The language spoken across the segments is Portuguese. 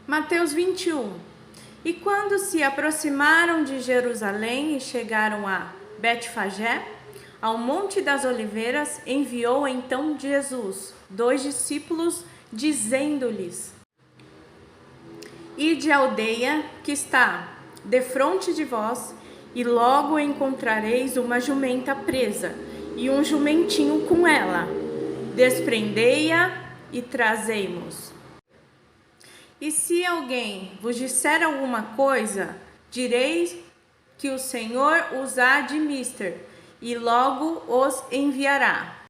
Mateus 21. E quando se aproximaram de Jerusalém e chegaram a Betfagé, ao Monte das Oliveiras, enviou então Jesus 2 discípulos, dizendo-lhes: Ide à aldeia que está defronte de vós, e logo encontrareis uma jumenta presa, e um jumentinho com ela. Desprendei-a e trazei-mos. E se alguém vos disser alguma coisa, direis que o Senhor os há de mister, e logo os enviará.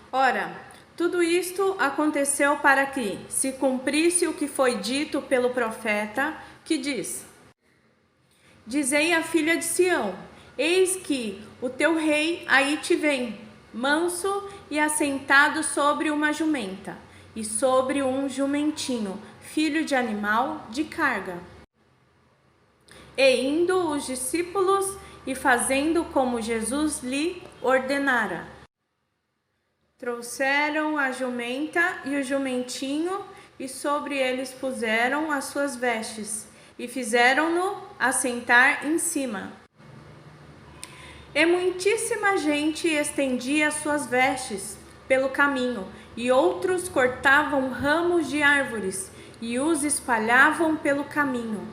Ora, tudo isto aconteceu para que se cumprisse o que foi dito pelo profeta, que diz: Dizei à filha de Sião: eis que o teu rei aí te vem, manso e assentado sobre uma jumenta, e sobre um jumentinho, filho de animal de carga. E indo os discípulos e fazendo como Jesus lhe ordenara, trouxeram a jumenta e o jumentinho, e sobre eles puseram as suas vestes, e fizeram-no assentar em cima. E muitíssima gente estendia as suas vestes pelo caminho, e outros cortavam ramos de árvores e os espalhavam pelo caminho.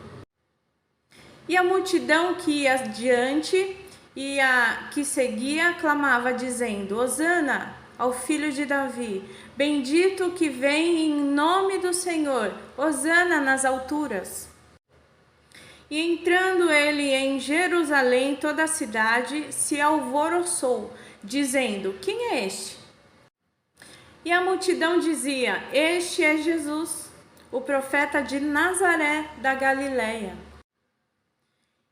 E a multidão que ia adiante e a que seguia clamava, dizendo: Hosana ao filho de Davi, bendito que vem em nome do Senhor, Hosana nas alturas. E entrando ele em Jerusalém, toda a cidade se alvoroçou, dizendo: Quem é este? E a multidão dizia: Este é Jesus, o profeta de Nazaré da Galileia.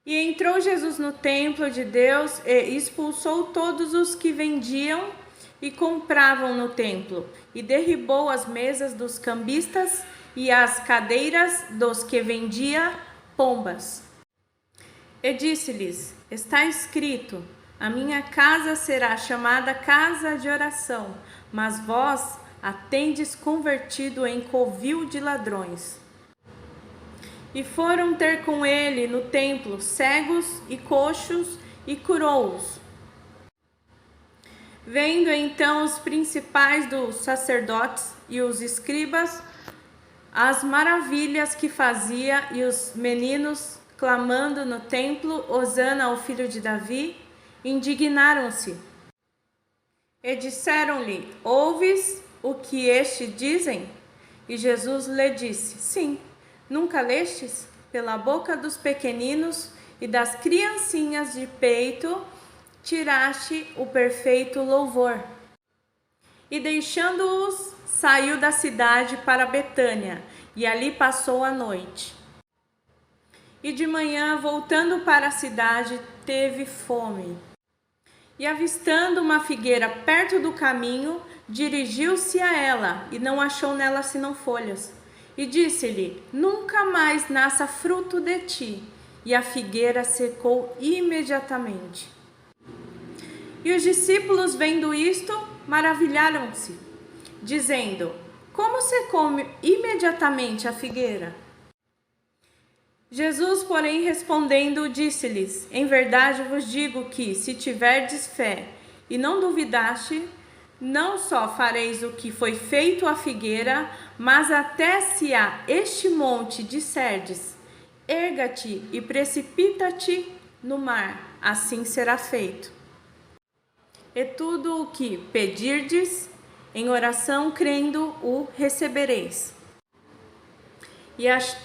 E entrou Jesus no templo de Deus e expulsou todos os que vendiam e compravam no templo, e derribou as mesas dos cambistas e as cadeiras dos que vendiam pombas. E disse-lhes: Está escrito: a minha casa será chamada casa de oração, mas vós a tendes convertido em covil de ladrões. E foram ter com ele no templo cegos e coxos, e curou-os. Vendo então os principais dos sacerdotes e os escribas as maravilhas que fazia, e os meninos clamando no templo, Hosana ao filho de Davi, indignaram-se. E disseram-lhe: Ouves o que estes dizem? E Jesus lhe disse: Sim, nunca lestes? Pela boca dos pequeninos e das criancinhas de peito tiraste o perfeito louvor. E deixando-os, saiu da cidade para Betânia, e ali passou a noite. E de manhã, voltando para a cidade, teve fome. E avistando uma figueira perto do caminho, dirigiu-se a ela, e não achou nela senão folhas. E disse-lhe: Nunca mais nasça fruto de ti. E a figueira secou imediatamente. E os discípulos, vendo isto, maravilharam-se, dizendo: Como secou imediatamente a figueira? Jesus, porém, respondendo, disse-lhes: Em verdade vos digo que, se tiverdes fé e não duvidaste, não só fareis o que foi feito à figueira, mas até se a este monte disserdes: Erga-te e precipita-te no mar, assim será feito. E tudo o que pedirdes em oração, crendo, o recebereis.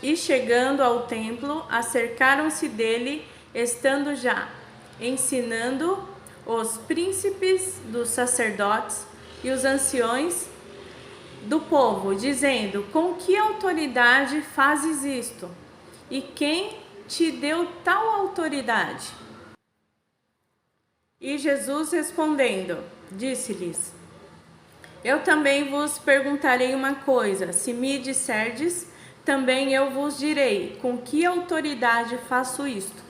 E chegando ao templo, acercaram-se dele, estando já ensinando os príncipes dos sacerdotes e os anciões do povo, dizendo: Com que autoridade fazes isto? E quem te deu tal autoridade? E Jesus respondendo, disse-lhes: Eu também vos perguntarei uma coisa, se me disserdes, também eu vos direi com que autoridade faço isto.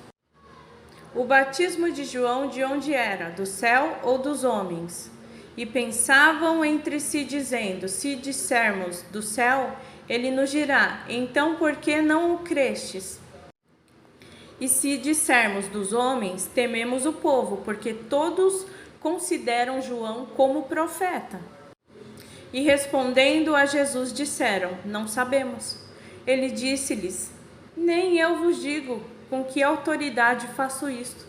O batismo de João de onde era? Do céu ou dos homens? E pensavam entre si, dizendo: Se dissermos do céu, ele nos dirá: então por que não o crestes? E se dissermos dos homens, tememos o povo, porque todos consideram João como profeta. E respondendo a Jesus disseram: não sabemos. Ele disse-lhes: nem eu vos digo com que autoridade faço isto.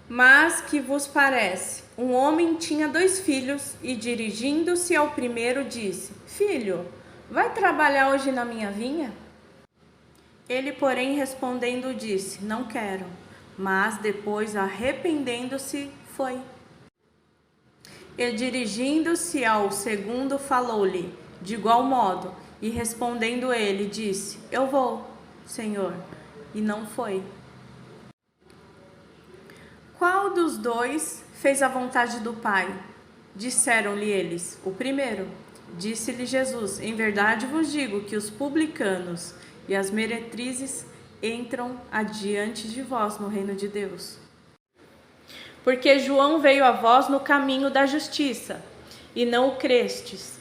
Mas que vos parece? Um homem tinha 2 filhos e, dirigindo-se ao primeiro, disse: filho, vai trabalhar hoje na minha vinha? Ele, porém, respondendo, disse: não quero. Mas depois, arrependendo-se, foi. E dirigindo-se ao segundo, falou-lhe de igual modo. E respondendo ele, disse: eu vou, Senhor. E não foi. Qual dos 2 fez a vontade do Pai? Disseram-lhe eles: o primeiro. Disse-lhe Jesus: em verdade vos digo que os publicanos e as meretrizes entram adiante de vós no reino de Deus. Porque João veio a vós no caminho da justiça, e não o crestes.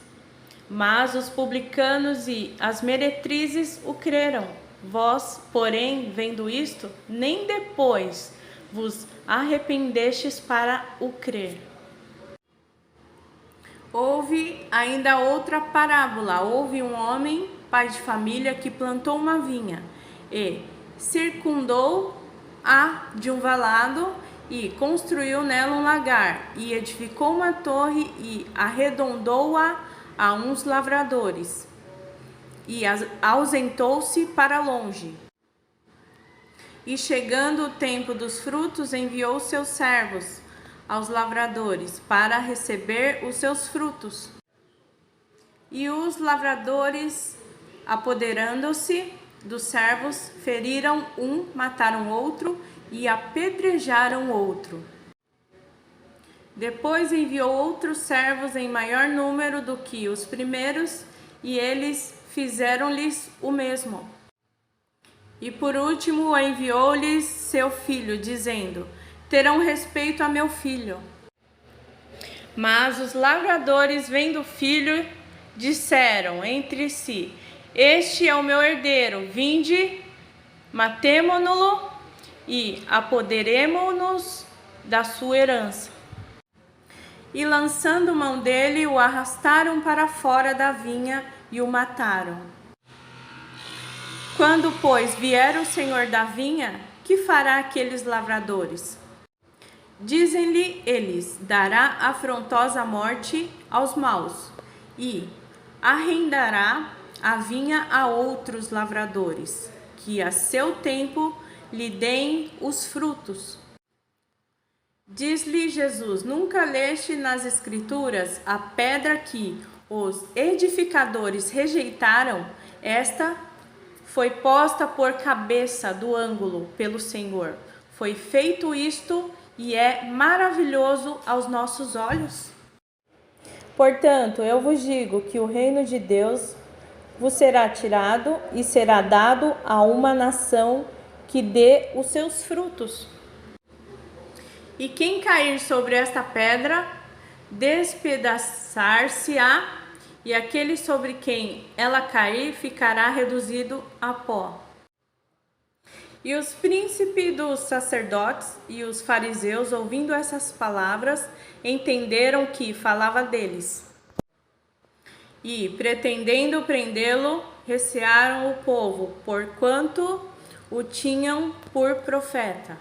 Mas os publicanos e as meretrizes o creram. Vós, porém, vendo isto, nem depois vos arrependestes para o crer. Houve ainda outra parábola. Houve um homem, pai de família, que plantou uma vinha e circundou-a de um valado e construiu nela um lagar e edificou uma torre e arredondou-a a uns lavradores e ausentou-se para longe. E chegando o tempo dos frutos, enviou seus servos aos lavradores para receber os seus frutos. E os lavradores, apoderando-se dos servos, feriram um, mataram outro e apedrejaram outro. Depois enviou outros servos em maior número do que os primeiros, e eles fizeram-lhes o mesmo. E por último enviou-lhes seu filho, dizendo: terão respeito a meu filho. Mas os lavradores, vendo o filho, disseram entre si: este é o meu herdeiro, vinde, matemo-no-lo e apoderemo-nos da sua herança. E lançando mão dele, o arrastaram para fora da vinha e o mataram. Quando, pois, vier o senhor da vinha, que fará aqueles lavradores? Dizem-lhe eles: dará afrontosa morte aos maus e arrendará a vinha a outros lavradores, que a seu tempo lhe deem os frutos. Diz-lhe Jesus: nunca leste nas Escrituras a pedra que os edificadores rejeitaram? Esta foi posta por cabeça do ângulo pelo Senhor. Foi feito isto e é maravilhoso aos nossos olhos. Portanto, eu vos digo que o reino de Deus vos será tirado e será dado a uma nação que dê os seus frutos. E quem cair sobre esta pedra, despedaçar-se-á, e aquele sobre quem ela cair ficará reduzido a pó. E os príncipes dos sacerdotes e os fariseus, ouvindo essas palavras, entenderam que falava deles. E, pretendendo prendê-lo, recearam o povo, porquanto o tinham por profeta.